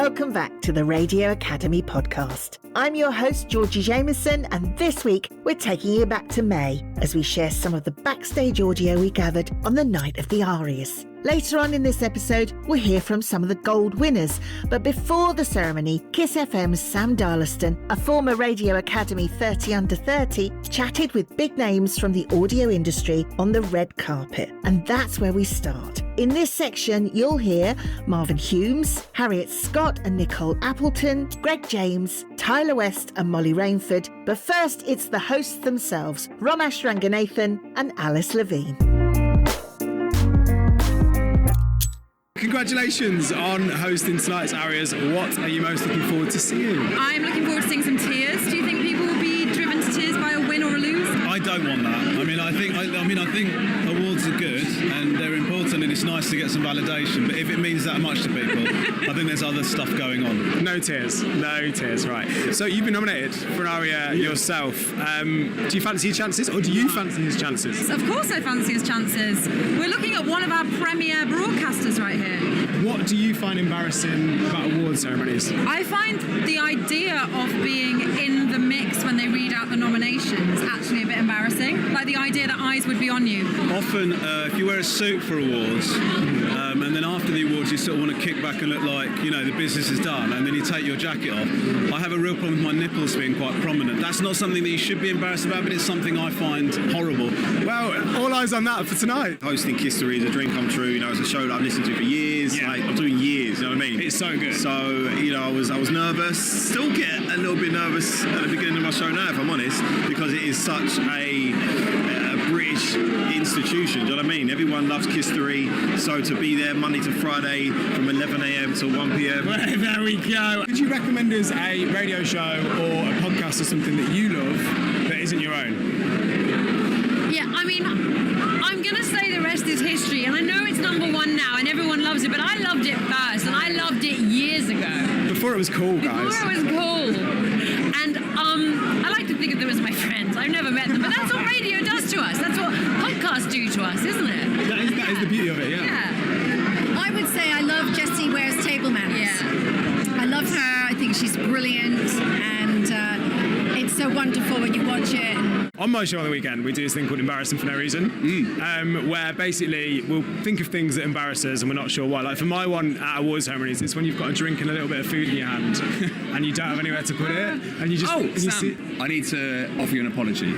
Welcome back to the Radio Academy podcast. I'm your host, Georgie Jameson, and this week we're taking you back to May as we share some of the backstage audio we gathered on the night of the Arias. Later on in this episode, we'll hear from some of the gold winners. But before the ceremony, Kiss FM's Sam Darlaston, a former Radio Academy 30 Under 30, chatted with big names from the audio industry on the red carpet. And that's where we start. In this section, you'll hear Marvin Hulmes, Harriet Scott and Nicole Appleton, Greg James, Tyler West and Molly Rainford. But first, it's the hosts themselves, Romesh Ranganathan and Alice Levine. Congratulations on hosting tonight's Arias. What are you most looking forward to seeing? I'm looking forward to seeing some tears. Do you think people will be driven to tears by a win or a lose? I don't want that. I think awards are good and they're important and it's nice to get some validation. But if it means that much to people, I think there's other stuff going on. No tears, right. So you've been nominated for an Aria yourself. Do you fancy your chances, or do you fancy his chances? Of course I fancy his chances. We're looking at one of our premier broadcasters right here. What do you find embarrassing about award ceremonies? I find the idea of being in the mix when they read out the nominations actually a bit embarrassing. Like the idea that eyes would be on you. Often, if you wear a suit for awards, and then after the awards you sort of want to kick back and look like, the business is done, and then you take your jacket off. I have a real problem with my nipples being quite prominent. That's not something that you should be embarrassed about, but it's something I find horrible. Well, all eyes on that for tonight. Hosting Kiss is a dream come true. It's a show that I've listened to for years. Yeah. I'm doing years, you know what I mean? It's so good. So, I was nervous, still get a little bit nervous at the beginning of my show now, if I'm honest, because it is such a British institution, do you know what I mean? Everyone loves Kiss 3, so to be there Monday to Friday from 11 a.m. till 1 p.m. Well, there we go. Could you recommend us a radio show or a podcast or something that you love that isn't your own? Yeah, I'm going to say the rest is history, and I know it's number one now and everyone loves it, but I loved it first, and I loved it years ago. Before it was cool, guys. Before it was cool. And I like to think of them as my friends. I've never met them, but that's what radio does to us. That's what podcasts do to us, isn't it? That is the beauty of it, yeah. I would say I love Jessie Ware's Table Manners. Yeah. I love her. I think she's brilliant, and it's so wonderful when you watch it. On my show on the weekend, we do this thing called Embarrassing for No Reason, where basically we'll think of things that embarrass us and we're not sure why. Like for my one at awards ceremonies, it's when you've got a drink and a little bit of food in your hand and you don't have anywhere to put it, and you just... Sam, I need to offer you an apology.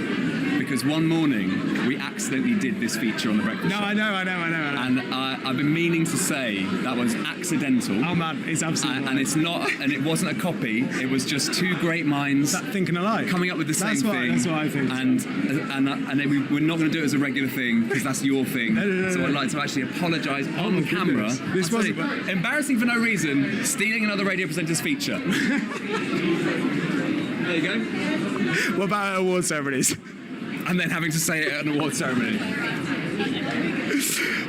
Because one morning we accidentally did this feature on the breakfast show. I know. And I've been meaning to say that was accidental. Oh man, it's absolutely and it's not, and it wasn't a copy. It was just two great minds thinking alike, coming up with the same thing. That's what I think. And then we're not going to do it as a regular thing because that's your thing. No. So I'd like to actually apologise on camera. This wasn't embarrassing for no reason. Stealing another radio presenter's feature. There you go. What about award ceremonies? And then having to say it at an award ceremony.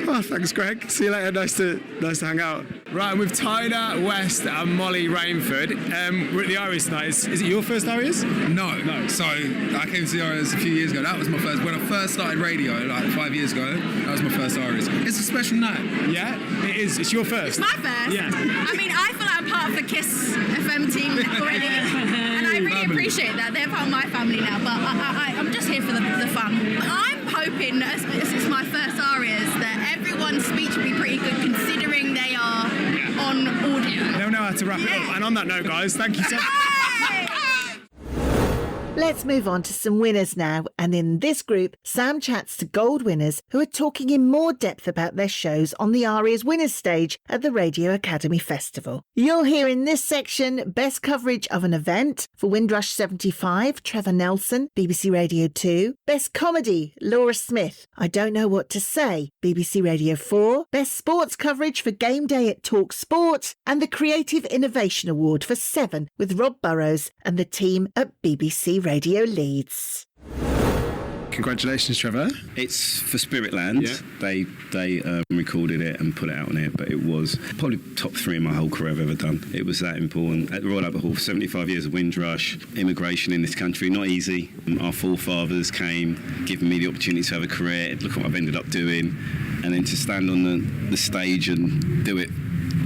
Oh, thanks, Greg. See you later. Nice to hang out. Right, with Tyler West and Molly Rainford. We're at the Arias tonight. Is it your first Arias? No. So I came to the Arias a few years ago. That was my first. When I first started radio, like 5 years ago, that was my first Arias. It's a special night. Yeah, it is. It's your first. It's my first. Yeah. I feel like I'm part of the Kiss FM team already, and I really appreciate that. They're part of my family now, but I'm just here for the fun. I'm hoping, as it's my first Arias, that everyone's speech will be pretty good considering they are on audio. They'll know how to wrap it up. And on that note, guys, thank you so much. Let's move on to some winners now, and in this group, Sam chats to gold winners who are talking in more depth about their shows on the Arias Winners stage at the Radio Academy Festival. You'll hear in this section best coverage of an event for Windrush 75, Trevor Nelson, BBC Radio 2, best comedy, Laura Smith, I Don't Know What to Say, BBC Radio 4, best sports coverage for Game Day at Talk Sport, and the Creative Innovation Award for 7 with Rob Burrows and the team at BBC Radio Leeds. Congratulations, Trevor. It's for Spiritland. Yeah. They recorded it and put it out on it, but it was probably top 3 in my whole career I've ever done. It was that important. At the Royal Albert Hall, 75 years of Windrush, immigration in this country, not easy. Our forefathers came, giving me the opportunity to have a career. Look what I've ended up doing. And then to stand on the stage and do it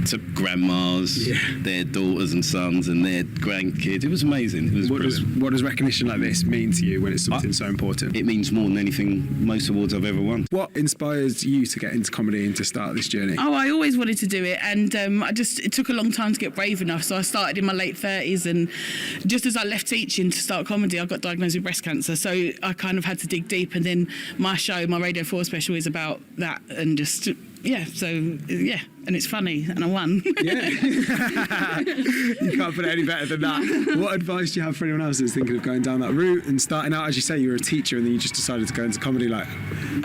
to grandmas, their daughters and sons and their grandkids. It was amazing. It was what does recognition like this mean to you when it's something so important? It means more than anything, most awards I've ever won. What inspires you to get into comedy and to start this journey? Oh, I always wanted to do it, and it took a long time to get brave enough. So I started in my late 30s, and just as I left teaching to start comedy, I got diagnosed with breast cancer. So I kind of had to dig deep, and then my show, my Radio 4 special, is about that, and just and it's funny, and I won. Yeah. You can't put it any better than that. What advice do you have for anyone else that's thinking of going down that route and starting out, as you say, you were a teacher and then you just decided to go into comedy?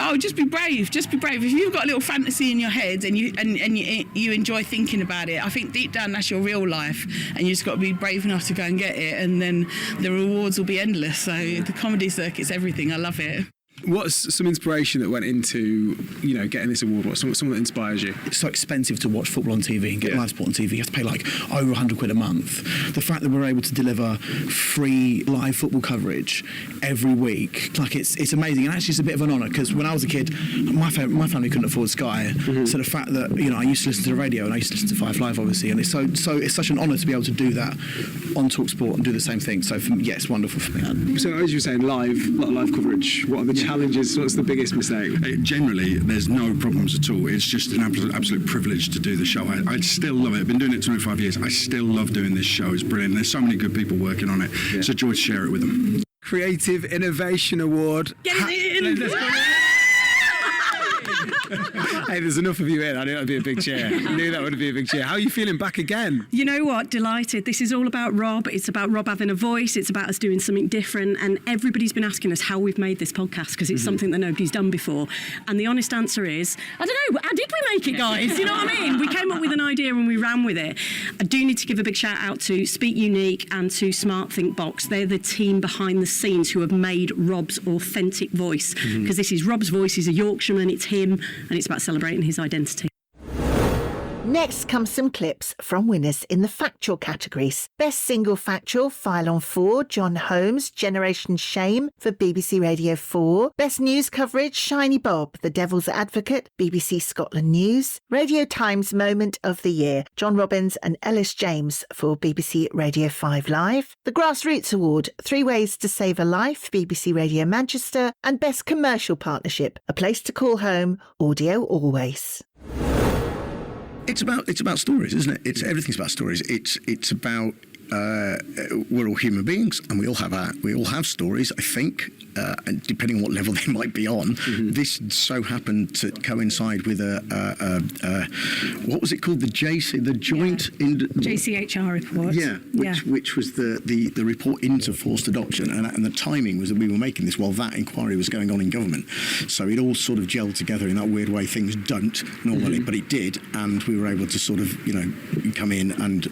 Oh, just be brave. Just be brave. If you've got a little fantasy in your head and you enjoy thinking about it, I think deep down that's your real life, and you just got to be brave enough to go and get it, and then the rewards will be endless. So the comedy circuit's everything. I love it. What's some inspiration that went into, getting this award? What's someone that inspires you? It's so expensive to watch football on TV and get live sport on TV. You have to pay like over £100 a month. The fact that we're able to deliver free live football coverage every week, it's amazing. And actually, it's a bit of an honour, because when I was a kid, my family couldn't afford Sky. Mm-hmm. So the fact that I used to listen to the radio and I used to listen to Five Live, obviously, and it's such an honour to be able to do that on TalkSport and do the same thing. So for me, it's wonderful for me. So as you were saying, live coverage. What are the challenges? What's the biggest mistake? Generally, there's no problems at all. It's just an absolute privilege to do the show. I still love it. I've been doing it 25 years. I still love doing this show. It's brilliant. There's so many good people working on it. Yeah. It's a joy to share it with them. Creative Innovation Award. Get it in! Hey, there's enough of you in. I knew that would be a big cheer. I knew that would be a big cheer. How are you feeling back again? You know what? Delighted. This is all about Rob. It's about Rob having a voice. It's about us doing something different. And everybody's been asking us how we've made this podcast, because it's something that nobody's done before. And the honest answer is, I don't know, how did we make it, guys? You know what I mean? We came up with an idea and we ran with it. I do need to give a big shout out to Speak Unique and to Smart Think Box. They're the team behind the scenes who have made Rob's authentic voice. Because this is Rob's voice. He's a Yorkshireman. It's him. And it's about celebrating his identity. Next comes some clips from winners in the factual categories. Best Single Factual, File on 4, John Holmes, Generation Shame for BBC Radio 4. Best News Coverage, Shiny Bob, The Devil's Advocate, BBC Scotland News. Radio Times Moment of the Year, John Robbins and Ellis James for BBC Radio 5 Live. The Grassroots Award, 3 Ways to Save a Life, BBC Radio Manchester. And Best Commercial Partnership, A Place to Call Home, Audio Always. It's about stories, isn't it? Everything's about stories. It's about we're all human beings, and we all have stories, I think, and depending on what level they might be on. This so happened to coincide with what was it called? The joint JCHR report. Which was the report into forced adoption, and the timing was that we were making this while that inquiry was going on in government. So it all sort of gelled together in that weird way things don't normally, but it did, and we were able to sort of come in and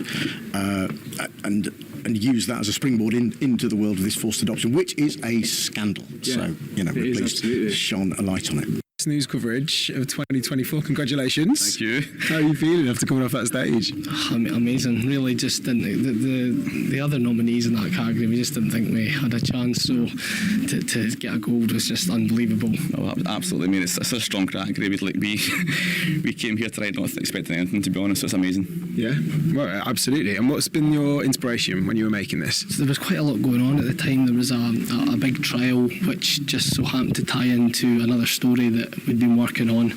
use that as a springboard into the world of this forced adoption, which is a scandal. Yeah, so, we're pleased to shone a light on it. News coverage of 2024. Congratulations. Thank you. How are you feeling after coming off that stage? Amazing. Really, just the other nominees in that category, we just didn't think we had a chance. So to get a gold was just unbelievable. Oh, absolutely. I mean, it's such a strong category. We came here tonight not expecting anything, to be honest. So it's amazing. Yeah, well, absolutely. And what's been your inspiration when you were making this? So there was quite a lot going on at the time. There was a big trial which just so happened to tie into another story that we'd been working on,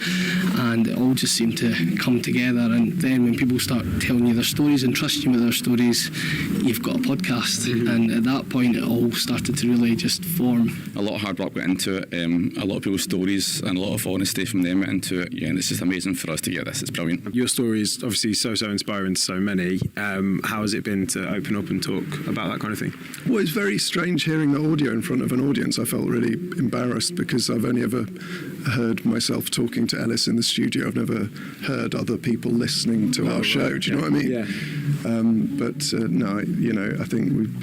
and it all just seemed to come together. And then when people start telling you their stories and trusting you with their stories, you've got a podcast. And at that point it all started to really just form. A lot of hard work went into it, a lot of people's stories and a lot of honesty from them went into it. Yeah, and it's just amazing for us to get this. It's brilliant. Your story is obviously so inspiring to so many. How has it been to open up and talk about that kind of thing? Well, it's very strange hearing the audio in front of an audience. I felt really embarrassed because I've only ever heard myself talking to Ellis in the studio. I've never heard other people listening to our show. Do you know what I mean? Yeah. I think we've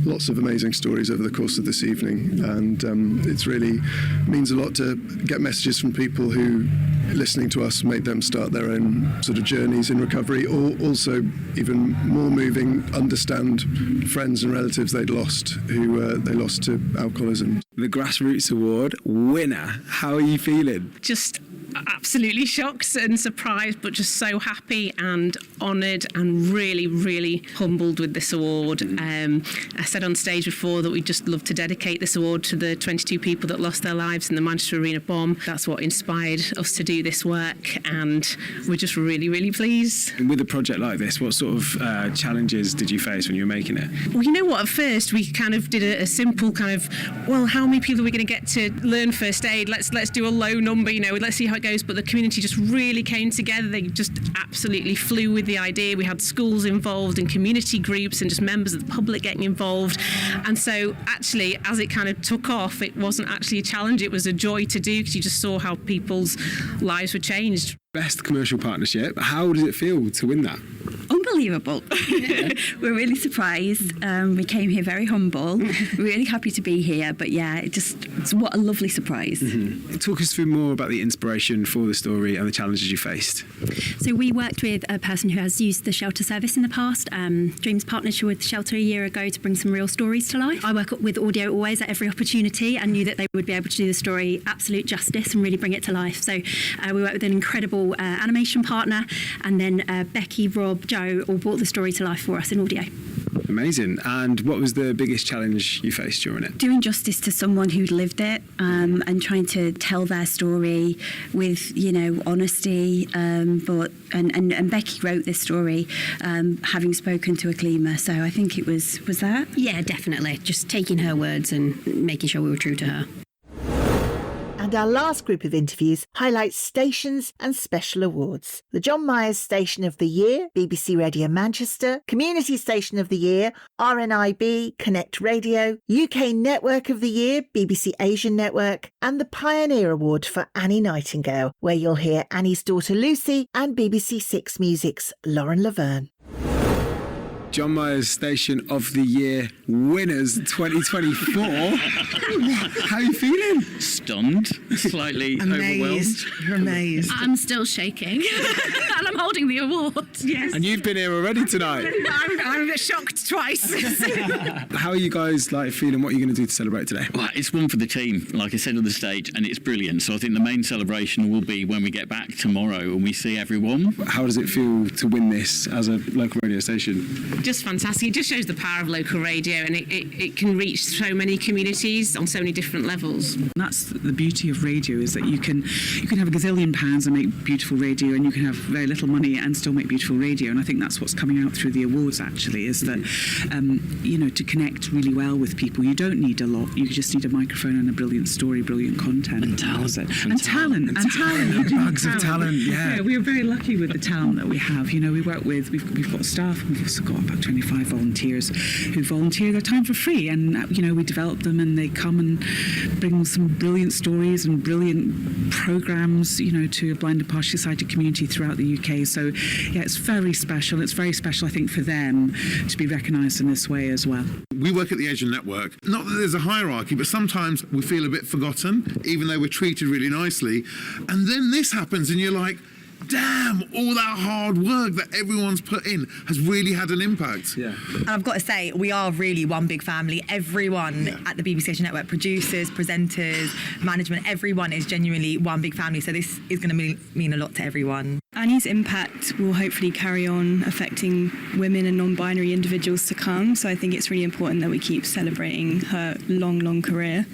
lots of amazing stories over the course of this evening, and it's really means a lot to get messages from people who, listening to us, made them start their own sort of journeys in recovery, or also even more moving, understand friends and relatives they'd lost who they lost to alcoholism. The Grassroots Award winner. How are you feeling? Just absolutely shocked and surprised, but just so happy and honoured and really, really humbled with this award. I said on stage before that we'd just love to dedicate this award to the 22 people that lost their lives in the Manchester Arena bomb. That's what inspired us to do this work, and we're just really, really pleased. And with a project like this, what sort of challenges did you face when you were making it? Well, you know what, at first we kind of did a simple kind of, well, how many people are we going to get to learn first aid? Let's do a low number, let's see how it goes. But the community just really came together. They just absolutely flew with the idea. We had schools involved and community groups and just members of the public getting involved. And so actually, as it kind of took off, it wasn't actually a challenge, it was a joy to do, because you just saw how people's lives were changed. Best commercial partnership. How does it feel to win that? Unbelievable. We're really surprised. We came here very humble, really happy to be here, but yeah, it's what a lovely surprise. Mm-hmm. Talk us through more about the inspiration for the story and the challenges you faced. So we worked with a person who has used the shelter service in the past. Dreams partnership with the shelter a year ago to bring some real stories to life. I work with audio always at every opportunity and knew that they would be able to do the story absolute justice and really bring it to life. So we worked with an incredible animation partner, and then Becky, Rob, Joe all brought the story to life for us in audio. Amazing. And what was the biggest challenge you faced during it? Doing justice to someone who'd lived it, and trying to tell their story with, honesty. And Becky wrote this story, having spoken to a Klima. So I think it was that? Yeah, definitely. Just taking her words and making sure we were true to her. And our last group of interviews highlights stations and special awards. The John Myers Station of the Year, BBC Radio Manchester, Community Station of the Year, RNIB, Connect Radio, UK Network of the Year, BBC Asian Network, and the Pioneer Award for Annie Nightingale, where you'll hear Annie's daughter Lucy and BBC Six Music's Lauren Laverne. John Myers Station of the Year winners 2024. How are you feeling? Stunned, slightly overwhelmed. You're amazed. I'm still shaking. And I'm holding the award. Yes. And you've been here already tonight. I'm shocked twice. How are you guys feeling? What are you going to do to celebrate today? Well, it's one for the team, like I said on the stage, and it's brilliant. So I think the main celebration will be when we get back tomorrow and we see everyone. How does it feel to win this as a local radio station? Just fantastic. It just shows the power of local radio, and it can reach so many communities on so many different levels. That's the beauty of radio, is that you can have a gazillion pounds and make beautiful radio, and you can have very little money and still make beautiful radio. And I think that's what's coming out through the awards, actually, is that to connect really well with people, you don't need a lot. You just need a microphone and a brilliant story, brilliant content, and talent. And talent. Bugs of talent. Yeah, we are very lucky with the talent that we have. We work with, we've got staff, and we've also got about 25 volunteers who volunteer their time for free, and we develop them, and they come and bring some brilliant stories and brilliant programmes to a blind and partially sighted community throughout the UK. So yeah, it's very special. It's very special, I think, for them to be recognised in this way as well. We work at the Asian Network. Not that there's a hierarchy, but sometimes we feel a bit forgotten, even though we're treated really nicely. And then this happens and you're like, damn, all that hard work that everyone's put in has really had an impact. Yeah. And I've got to say, we are really one big family. Everyone at the BBC Asian Network, producers, presenters, management, everyone is genuinely one big family. So this is going to mean a lot to everyone. Annie's impact will hopefully carry on affecting women and non-binary individuals to come. So I think it's really important that we keep celebrating her long, long career.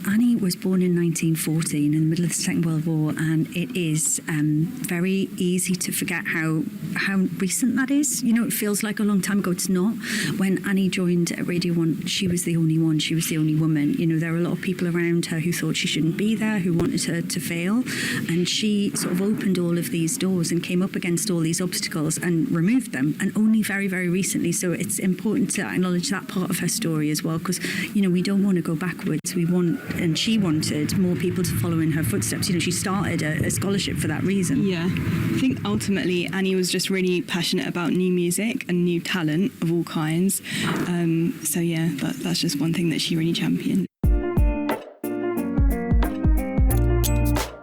Annie was born in 1914 in the middle of the Second World War, and it is very easy to forget how recent that is. It feels like a long time ago. It's not. When Annie joined Radio 1, she was the only one. She was the only woman. There were a lot of people around her who thought she shouldn't be there, who wanted her to fail. And she sort of opened all of these doors and came up against all these obstacles and removed them, and only very, very recently. So it's important to acknowledge that part of her story as well, because, we don't want to go backwards. We want, and she wanted more people to follow in her footsteps. She started a scholarship for that reason. Yeah. I think ultimately Annie was just really passionate about new music and new talent of all kinds. So yeah, that's just one thing that she really championed.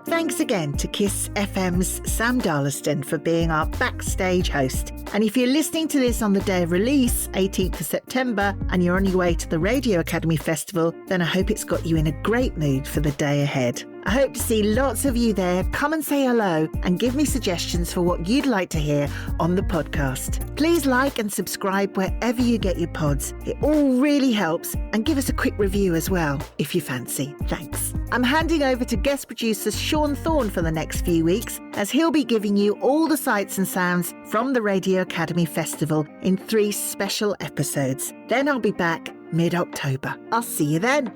Thanks again to Kiss FM's Sam Darlaston for being our backstage host. And if you're listening to this on the day of release, 18th of September, and you're on your way to the Radio Academy Festival, then I hope it's got you in a great mood for the day ahead. I hope to see lots of you there. Come and say hello and give me suggestions for what you'd like to hear on the podcast. Please like and subscribe wherever you get your pods. It all really helps, and give us a quick review as well if you fancy. Thanks. I'm handing over to guest producer Sean Thorne for the next few weeks, as he'll be giving you all the sights and sounds from the Radio Academy Festival in 3 special episodes. Then I'll be back mid-October. I'll see you then.